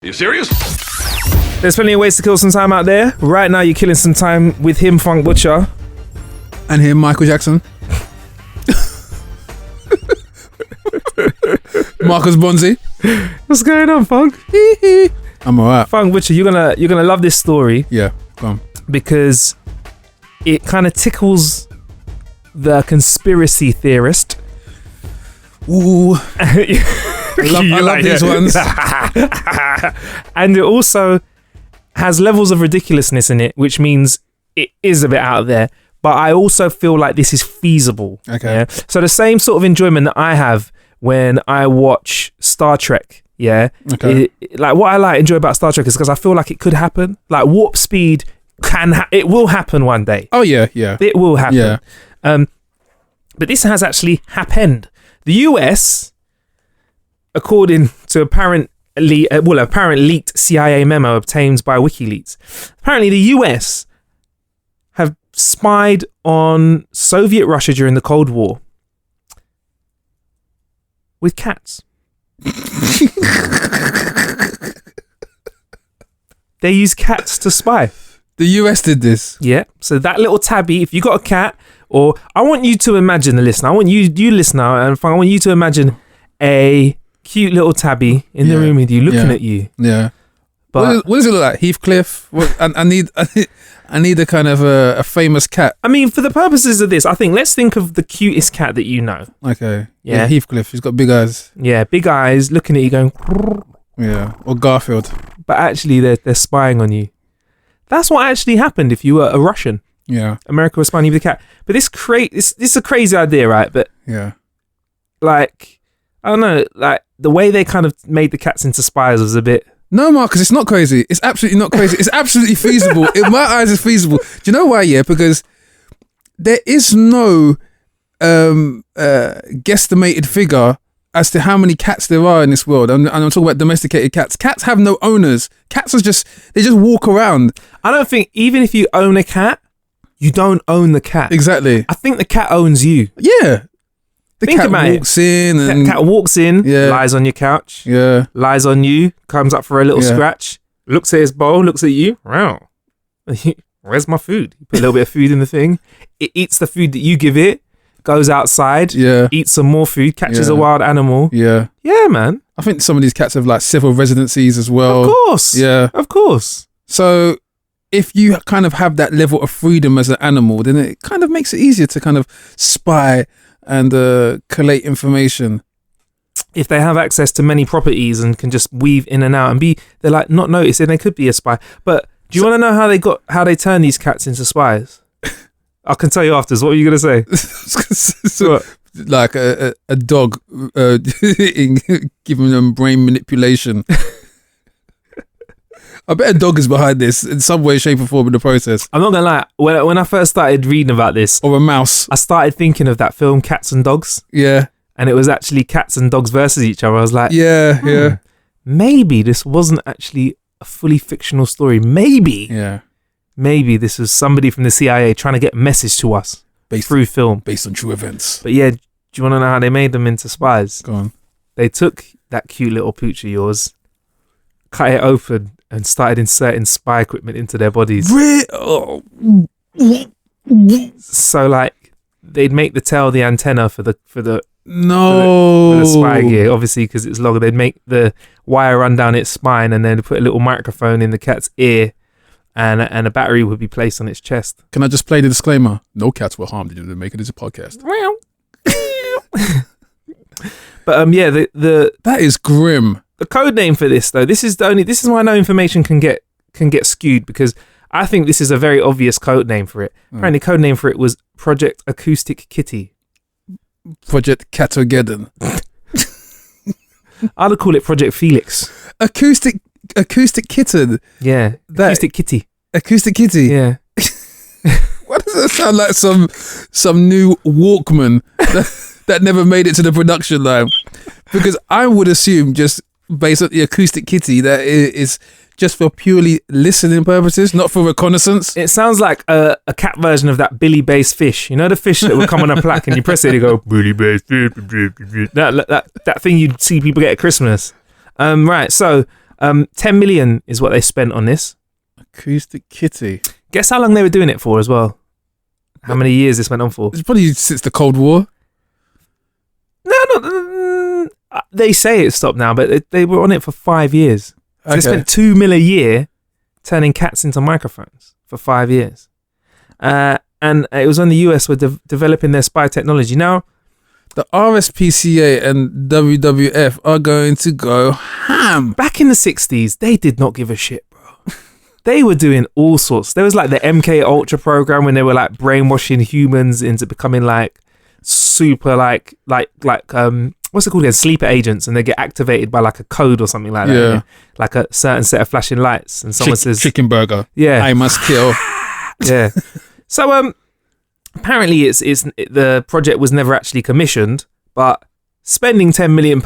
You serious? There's plenty of ways to kill some time out there. Right now, you're killing some time with him, Funk Butcher. And him, Michael Jackson. Marcus Bonzi. What's going on, Funk? I'm alright. Funk Butcher, you're gonna love this story. Yeah, go on. Because it kind of tickles the conspiracy theorist. Ooh. I love these ones. And it also has levels of ridiculousness in it, which means it is a bit out there. But I also feel like this is feasible. Okay. Yeah? So the same sort of enjoyment that I have when I watch Star Trek. Yeah. Okay. Like what I enjoy about Star Trek is because I feel like it could happen. Like warp speed it will happen one day. Oh yeah. It will happen. Yeah. But this has actually happened. The US, according to apparent leaked CIA memo obtained by WikiLeaks, apparently the US have spied on Soviet Russia during the Cold War with cats. They use cats to spy. The US did this. Yeah. So that little tabby, if you got a cat, or I want you to imagine the listener. I want you listener, and I want you to imagine a cute little tabby in the room with you, looking at you. Yeah. But what does it look like? Heathcliff? I need a kind of a famous cat. I mean, for the purposes of this, I think let's think of the cutest cat that you know. Okay. Yeah. Heathcliff. He's got big eyes. Yeah, big eyes, looking at you, going. Yeah. Or Garfield. But actually, they're spying on you. That's what actually happened if you were a Russian. Yeah. America was spying you with a cat. But this is a crazy idea, right? But yeah, like I don't know, like the way they kind of made the cats into spies was a bit. No, Marcus, it's not crazy. It's absolutely not crazy. It's absolutely feasible. In my eyes, it's feasible. Do you know why? Yeah, because there is no guesstimated figure as to how many cats there are in this world. And I'm talking about domesticated cats. Cats have no owners. Cats are they just walk around. I don't think even if you own a cat, you don't own the cat. Exactly. I think the cat owns you. Yeah. Think cat about walks in and the cat walks in, lies on your couch, lies on you, comes up for a little scratch, looks at his bowl, looks at you. Wow. Where's my food? You put a little bit of food in the thing. It eats the food that you give it, goes outside, eats some more food, catches a wild animal. Yeah. Yeah, man. I think some of these cats have like several residencies as well. Of course. Yeah. Of course. So if you kind of have that level of freedom as an animal, then it kind of makes it easier to kind of spy and collate information. If they have access to many properties and can just weave in and out and they're like not noticing, they could be a spy. But do you want to know how they turn these cats into spies? I can tell you afterwards. What were you going to say? So, like a dog giving them brain manipulation. I bet a dog is behind this in some way, shape or form in the process. I'm not going to lie. When I first started reading about this... Or a mouse. I started thinking of that film, Cats and Dogs. Yeah. And it was actually cats and dogs versus each other. I was like... Yeah. Maybe this wasn't actually a fully fictional story. Maybe. Yeah. Maybe this was somebody from the CIA trying to get a message to us through film. Based on true events. But yeah, do you want to know how they made them into spies? Go on. They took that cute little pooch of yours, cut it open, and started inserting spy equipment into their bodies. So like they'd make the tail the antenna for the spy gear, obviously because it's longer. They'd make the wire run down its spine and then put a little microphone in the cat's ear, and a battery would be placed on its chest. Can I just play the disclaimer? No cats were harmed in the making this a podcast. But yeah, that is grim. The code name for this though, this is why no information can get skewed, because I think this is a very obvious code name for it. Apparently, code name for it was Project Acoustic Kitty. Project Catogeddon. I'd call it Project Felix. Acoustic Kitten. Yeah, Acoustic Kitty. Acoustic Kitty. Yeah. Why does that sound like some new Walkman that never made it to the production line? Because I would assume, just based on the Acoustic Kitty, that it is just for purely listening purposes, not for reconnaissance. It sounds like a cat version of that Billy Bass fish. You know the fish that would come on a plaque and you press it and you go, Billy Bass fish. That thing you'd see people get at Christmas. Right, so 10 million is what they spent on this. Acoustic kitty. Guess how long they were doing it for as well? How many years this went on for? It's probably since the Cold War. No, they say it stopped now, but they were on it for 5 years. So Okay. They spent $2 million a year turning cats into microphones for 5 years. And it was when the US were developing their spy technology. Now, The RSPCA and WWF are going to go ham. back in the 60s, they did not give a shit, bro. They were doing all sorts. There was like the MK Ultra program when they were like brainwashing humans into becoming like super like what's it called again? Sleeper agents, and they get activated by like a code or something like that. Yeah. Like a certain set of flashing lights, and someone says, Chicken burger. "Yeah, I must kill. yeah." So apparently it's the project was never actually commissioned, but spending £10 million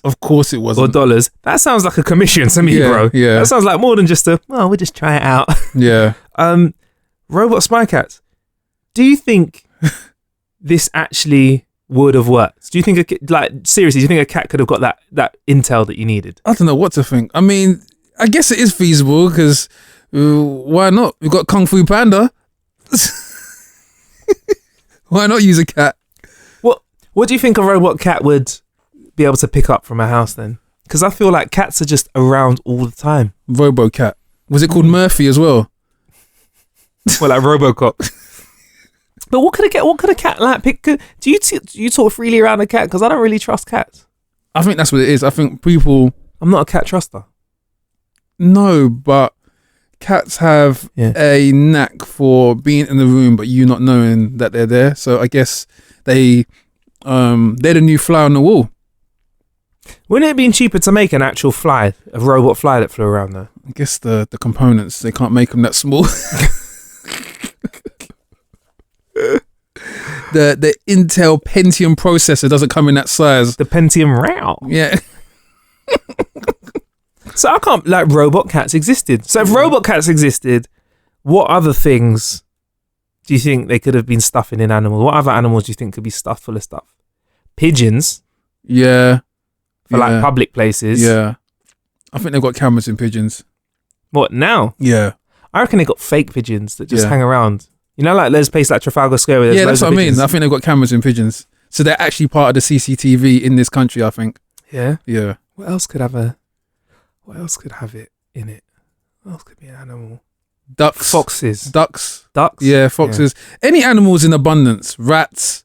Of course it or wasn't. dollars, that sounds like a commission to me, Yeah, bro. yeah. That sounds like more than just we'll just try it out. Yeah. Robot spy cats. Do you think this actually would have worked? Do you think seriously? Do you think a cat could have got that intel that you needed? I don't know what to think. I mean, I guess it is feasible because why not? We've got Kung Fu Panda. Why not use a cat? What do you think a robot cat would be able to pick up from a house then? Because I feel like cats are just around all the time. Robo Cat. Was it called Murphy as well? Well, like RoboCop. But what could a cat like pick? Do you talk freely around a cat? Because I don't really trust cats. I think that's what it is. I think people I'm not a cat truster. know, but cats have a knack for being in the room, but you not knowing that they're there. So I guess they're the new fly on the wall. Wouldn't it have been cheaper to make an actual fly, a robot fly that flew around there? I guess the components, they can't make them that small. The Intel Pentium processor doesn't come in that size. The Pentium Row. Yeah. So I can't, like, robot cats existed. So if robot cats existed, what other things do you think they could have been stuffing in animals? What other animals do you think could be stuffed full of stuff? Pigeons Yeah. for like public places. Yeah. I think they've got cameras in pigeons. What now? Yeah. I reckon they got fake pigeons that just Yeah. hang around. You know, like there's a place like Trafalgar Square where there's Yeah, loads that's of what I mean. pigeons. I think they've got cameras in pigeons. So they're actually part of the CCTV in this country, I think. Yeah. Yeah. What else could have it in it? What else could be an animal? Ducks. Foxes. Ducks. Ducks? Yeah, foxes. Any animals in abundance. Rats.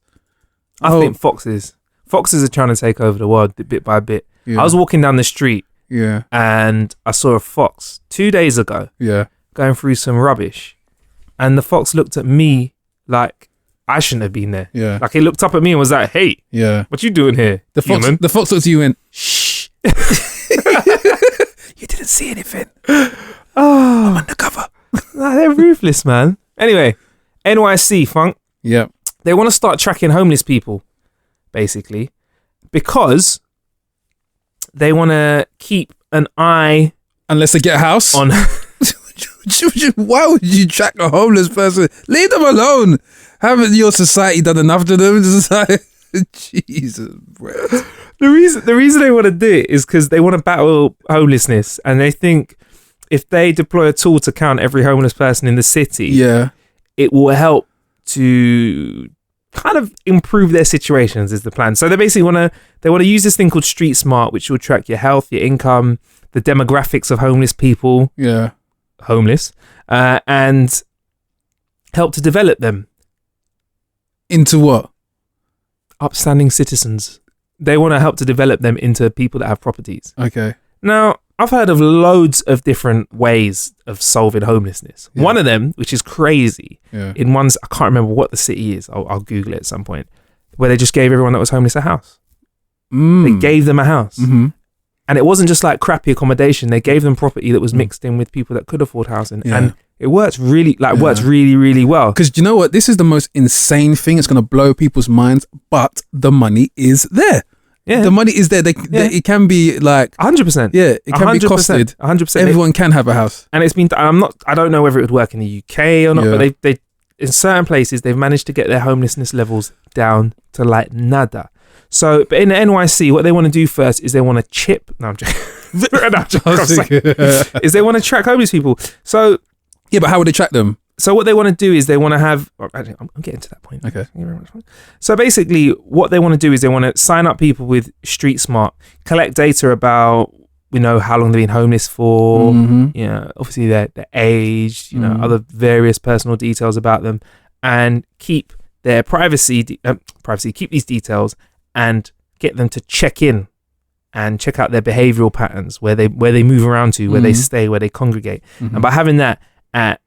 I think foxes. Foxes are trying to take over the world bit by bit. Yeah. I was walking down the street Yeah. and I saw a fox 2 days ago Yeah. going through some rubbish. And the fox looked at me like I shouldn't have been there. Yeah. Like he looked up at me and was like, "Hey, Yeah. what you doing here, The fox human?" the fox looks at you and Shh. You didn't see anything. I'm undercover. Nah, they're ruthless, man. Anyway, NYC Funk, yeah. they want to start tracking homeless people, basically, because they want to keep an eye Unless they get a house. on. Why would you track a homeless person? Leave them alone. Haven't your society done enough to them? Jesus, bro. The reason they want to do it is because they want to battle homelessness, and they think if they deploy a tool to count every homeless person in the city, Yeah. it will help to kind of improve their situations. Is the plan. So they basically want to use this thing called Street Smart, which will track your health, your income, the demographics of homeless people, Yeah. and help to develop them Into what? upstanding citizens. They want to help to develop them into people that have properties. Okay. Now, I've heard of loads of different ways of solving homelessness. Yeah. One of them, which is crazy, Yeah. in one's, I can't remember what the city is. I'll Google it at some point, where they just gave everyone that was homeless a house. They gave them a house. Mm-hmm. And it wasn't just like crappy accommodation. They gave them property that was mixed in with people that could afford housing. Yeah. And it works really, Yeah. really well. Because you know what? This is the most insane thing. It's going to blow people's minds, but the money is there. Yeah. The money is there. It can be like, 100%. yeah, it can be costed. 100%. Everyone can have a house. And it's been, I don't know whether it would work in the UK or not, Yeah. but they in certain places, they've managed to get their homelessness levels down to like nada. So, but in the NYC, what they want to do first is they want to chip. No, I'm joking. is they want to track homeless people. So yeah, but how would they track them? So what they want to do is they want to have. Actually, I'm getting to that point. Okay. Thank you very much. So basically, what they want to do is they want to sign up people with Street Smart, collect data about how long they've been homeless for. Obviously their age, other various personal details about them, and keep their privacy. Keep these details and get them to check in and check out their behavioral patterns, where they move around to, where they stay, where they congregate. And by having that at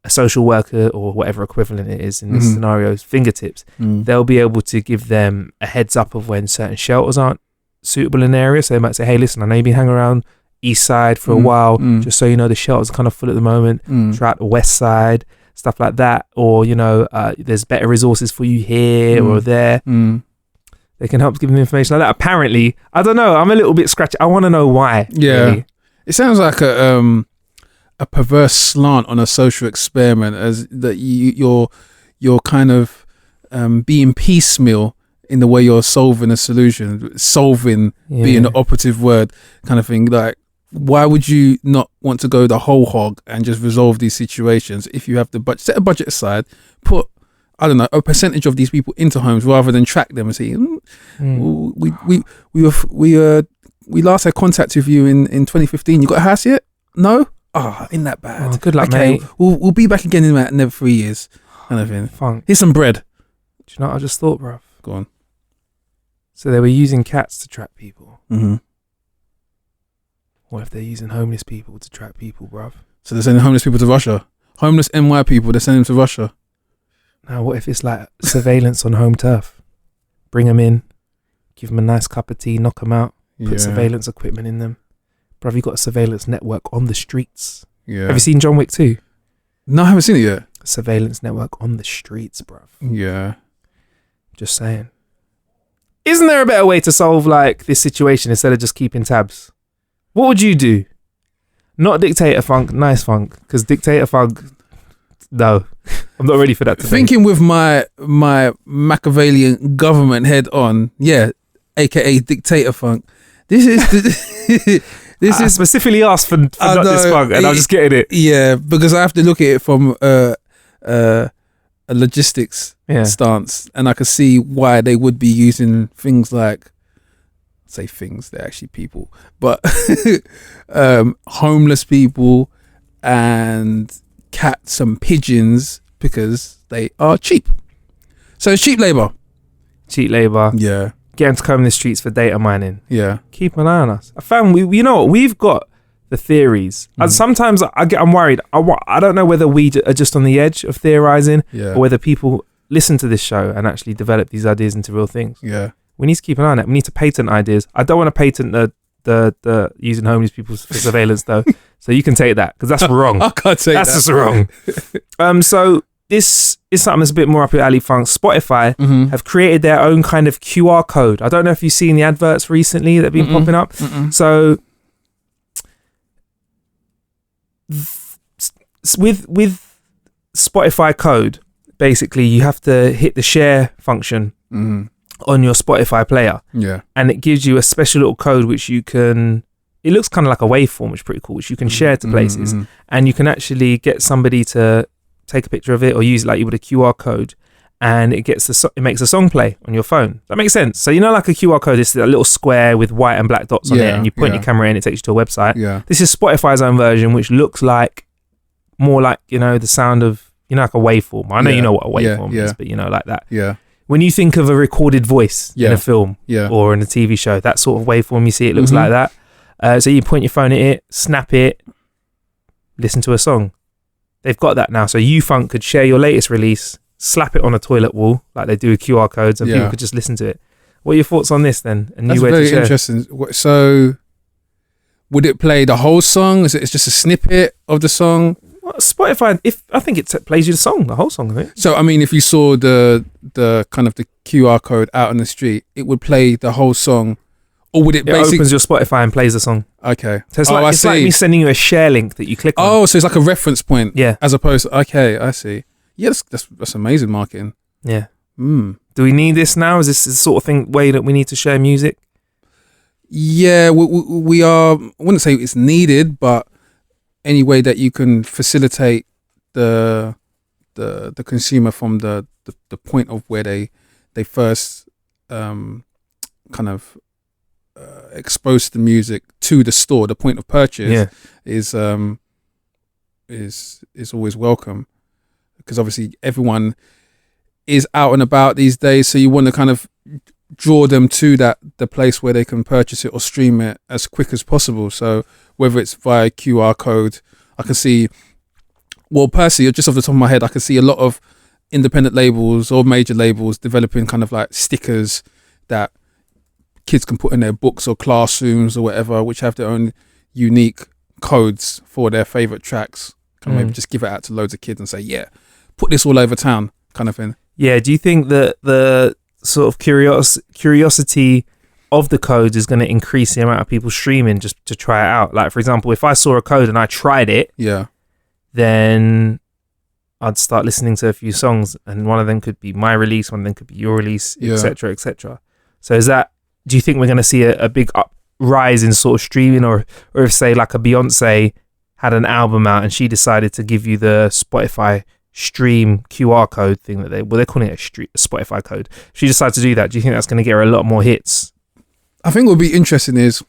a social worker or whatever equivalent it is in this scenario's fingertips, they'll be able to give them a heads up of when certain shelters aren't suitable in the area. So they might say, hey, listen, I know you've been hanging around east side for a while, just so you know the shelters are kind of full at the moment. Try out the west side, stuff like that. Or there's better resources for you here or there. They can help give them information like that. Apparently, I don't know, I'm a little bit scratchy. I want to know why. Really. It sounds like a perverse slant on a social experiment, as that you're kind of being piecemeal in the way you're solving a solution, being the operative word kind of thing. Like, why would you not want to go the whole hog and just resolve these situations if you have the budget? Set a budget aside, put, I don't know, a percentage of these people into homes rather than track them and say, we last had contact with you in 2015. You got a house yet? No? Ain't that bad. Oh, good luck, mate. We'll be back again in another 3 years. Kind of thing. Funk. Here's some bread. Do you know what I just thought, bruv? Go on. So they were using cats to track people. Mm-hmm. What if they're using homeless people to track people, bruv? So they're sending homeless people to Russia. Homeless NY people, they're sending them to Russia. Now, what if it's like surveillance on home turf? Bring them in, give them a nice cup of tea, knock them out, put surveillance equipment in them. Bruv, you got a surveillance network on the streets. Yeah. Have you seen John Wick 2? No, I haven't seen it yet. Surveillance network on the streets, bruv. Yeah. Just saying. Isn't there a better way to solve like this situation instead of just keeping tabs? What would you do? Not dictator funk, nice funk. Because dictator funk, no. I'm not ready for that today. Thinking with my Machiavellian government head on, aka dictator funk. This is this is specifically asked for not this funk, and I'm just getting it. Yeah, because I have to look at it from a logistics stance, and I can see why they would be using things like, say things, they're actually people, but homeless people and cats and pigeons, because they are cheap. So it's cheap labour. Cheap labour. Yeah. Get them to come in the streets for data mining. Yeah. Keep an eye on us. I found you know what, we've got the theories, and sometimes I'm worried. I don't know whether we are just on the edge of theorizing, or whether people listen to this show and actually develop these ideas into real things. Yeah. We need to keep an eye on it. We need to patent ideas. I don't want to patent the using homeless people for surveillance though. So you can take that, because that's wrong. I can't take that's just wrong. So this is something that's a bit more up your alley, Funk. Spotify have created their own kind of QR code. I don't know if you've seen the adverts recently that have been popping up. So with Spotify code, basically you have to hit the share function on your Spotify player. Yeah. And it gives you a special little code which you can, it looks kind of like a waveform, which is pretty cool, which you can share to places. And you can actually get somebody to take a picture of it or use it like you would a QR code, and it makes a song play on your phone. That makes sense. So like a QR code is a little square with white and black dots on it, and you point your camera in, it takes you to a website. Yeah. This is Spotify's own version, which looks like more like, the sound of, like a waveform. I know you know what a waveform is, but like that. Yeah. When you think of a recorded voice in a film or in a TV show, that sort of waveform you see, it looks like that. So you point your phone at it, snap it, listen to a song. They've got that now. So you, Funk, could share your latest release, slap it on a toilet wall like they do with QR codes, and people could just listen to it. What are your thoughts on this then? That's very interesting. So would it play the whole song? Is it just a snippet of the song? Well, Spotify, I think it plays you the whole song, I think. So I mean, if you saw the kind of the QR code out on the street, it would play the whole song, or would it basically opens your Spotify and plays the song? Okay. So it's like me sending you a share link that you click on. Oh, so it's like a reference point. Yeah. As opposed to, okay, I see. Yeah, that's amazing marketing. Yeah. Do we need this now? Is this the sort of way that we need to share music? Yeah, we are. I wouldn't say it's needed, but any way that you can facilitate the consumer from the point of where they first kind of expose the music to the store, the point of purchase is always welcome, because obviously everyone is out and about these days, so you want to kind of draw them to the place where they can purchase it or stream it as quick as possible. So whether it's via QR code, I can see, well, personally, just off the top of my head, I can see a lot of independent labels or major labels developing kind of like stickers that kids can put in their books or classrooms or whatever, which have their own unique codes for their favorite tracks. Can maybe just give it out to loads of kids and say, yeah, put this all over town, kind of thing. Yeah. Do you think that the sort of curiosity of the codes is going to increase the amount of people streaming just to try it out? Like, for example, if I saw a code and I tried it, then I'd start listening to a few songs, and one of them could be my release, one of them could be your release, etc., etc. So do you think we're going to see a big rise in sort of streaming, or if, say, like a Beyonce had an album out and she decided to give you the Spotify stream QR code thing that they're calling it a Spotify code. If she decided to do that, do you think that's going to get her a lot more hits? I think what would be interesting is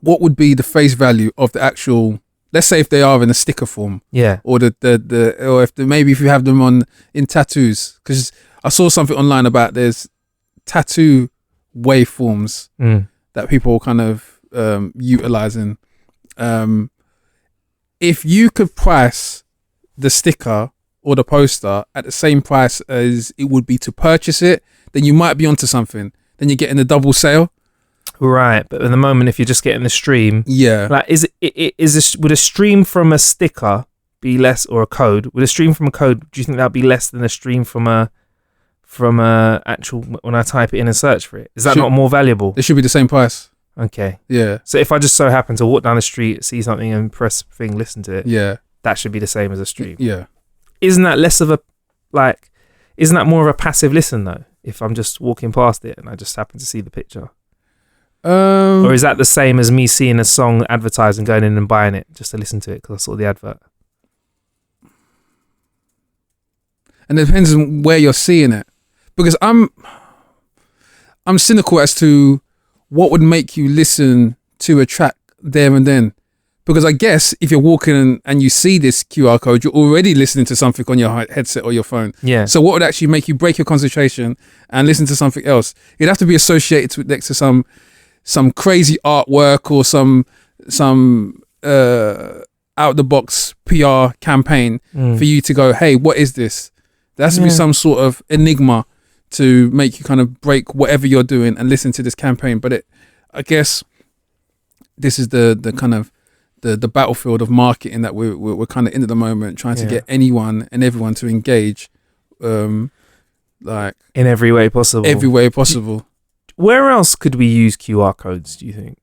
what would be the face value of the actual, let's say if they are in a sticker form, or or maybe if you have them in tattoos, because I saw something online about there's tattoo waveforms that people are kind of utilizing. If you could price the sticker or the poster at the same price as it would be to purchase it, then you might be onto something. Then you're getting a double sale. Right, but at the moment, if you're just getting the stream, like would a stream from a sticker be less, or a code? Would a stream from a code? Do you think that'd be less than a stream from a actual, when I type it in and search for it? Is that not more valuable? It should be the same price. Okay. Yeah. So if I just so happen to walk down the street, see something and press thing, listen to it, that should be the same as a stream. Yeah. Isn't that less of a, like, isn't that more of a passive listen though? If I'm just walking past it and I just happen to see the picture. Or is that the same as me seeing a song advertised and going in and buying it just to listen to it because I saw the advert? And it depends on where you're seeing it, because I'm cynical as to what would make you listen to a track there and then. Because I guess if you're walking and you see this QR code, you're already listening to something on your headset or your phone. Yeah. So what would actually make you break your concentration and listen to something else? It'd have to be associated with next to some crazy artwork or some out the box PR campaign for you to go, hey, what is this? There has to be some sort of enigma to make you kind of break whatever you're doing and listen to this campaign. But I guess this is the kind of the battlefield of marketing that we're kind of in at the moment, trying to get anyone and everyone to engage, like in every way possible. Every way possible. Where else could we use QR codes, do you think?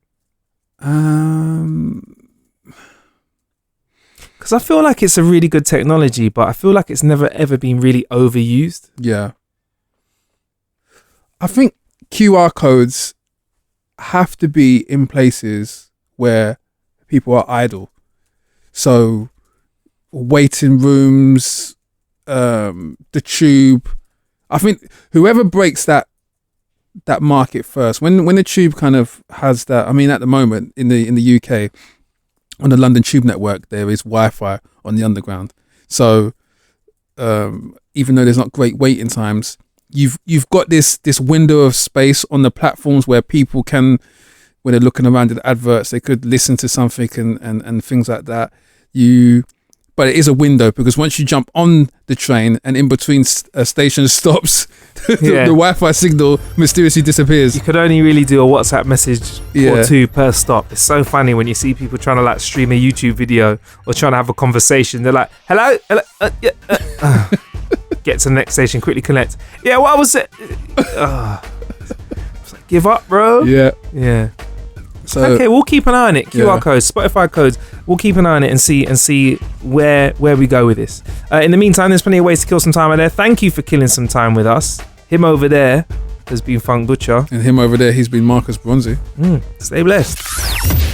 Because I feel like it's a really good technology, but I feel like it's never ever been really overused. Yeah. I think QR codes have to be in places where people are idle. So waiting rooms, the tube. I think whoever breaks that market first, when the tube kind of has that, I mean, at the moment in the UK, on the London Tube network, there is Wi-Fi on the underground. So even though there's not great waiting times, you've got this window of space on the platforms where people can, when they're looking around at the adverts, they could listen to something and things like that. But it is a window, because once you jump on the train and in between station stops, the Wi-Fi signal mysteriously disappears. You could only really do a WhatsApp message or two per stop. It's so funny when you see people trying to like stream a YouTube video or trying to have a conversation. They're like, hello? Get to the next station, quickly connect. Yeah, what was it? It's like, give up, bro. Yeah. So, okay, we'll keep an eye on it. QR codes, Spotify codes. We'll keep an eye on it and see where we go with this. In the meantime, there's plenty of ways to kill some time out there. Thank you for killing some time with us. Him over there has been Funk Butcher. And him over there, he's been Marcus Bronzy. Stay blessed.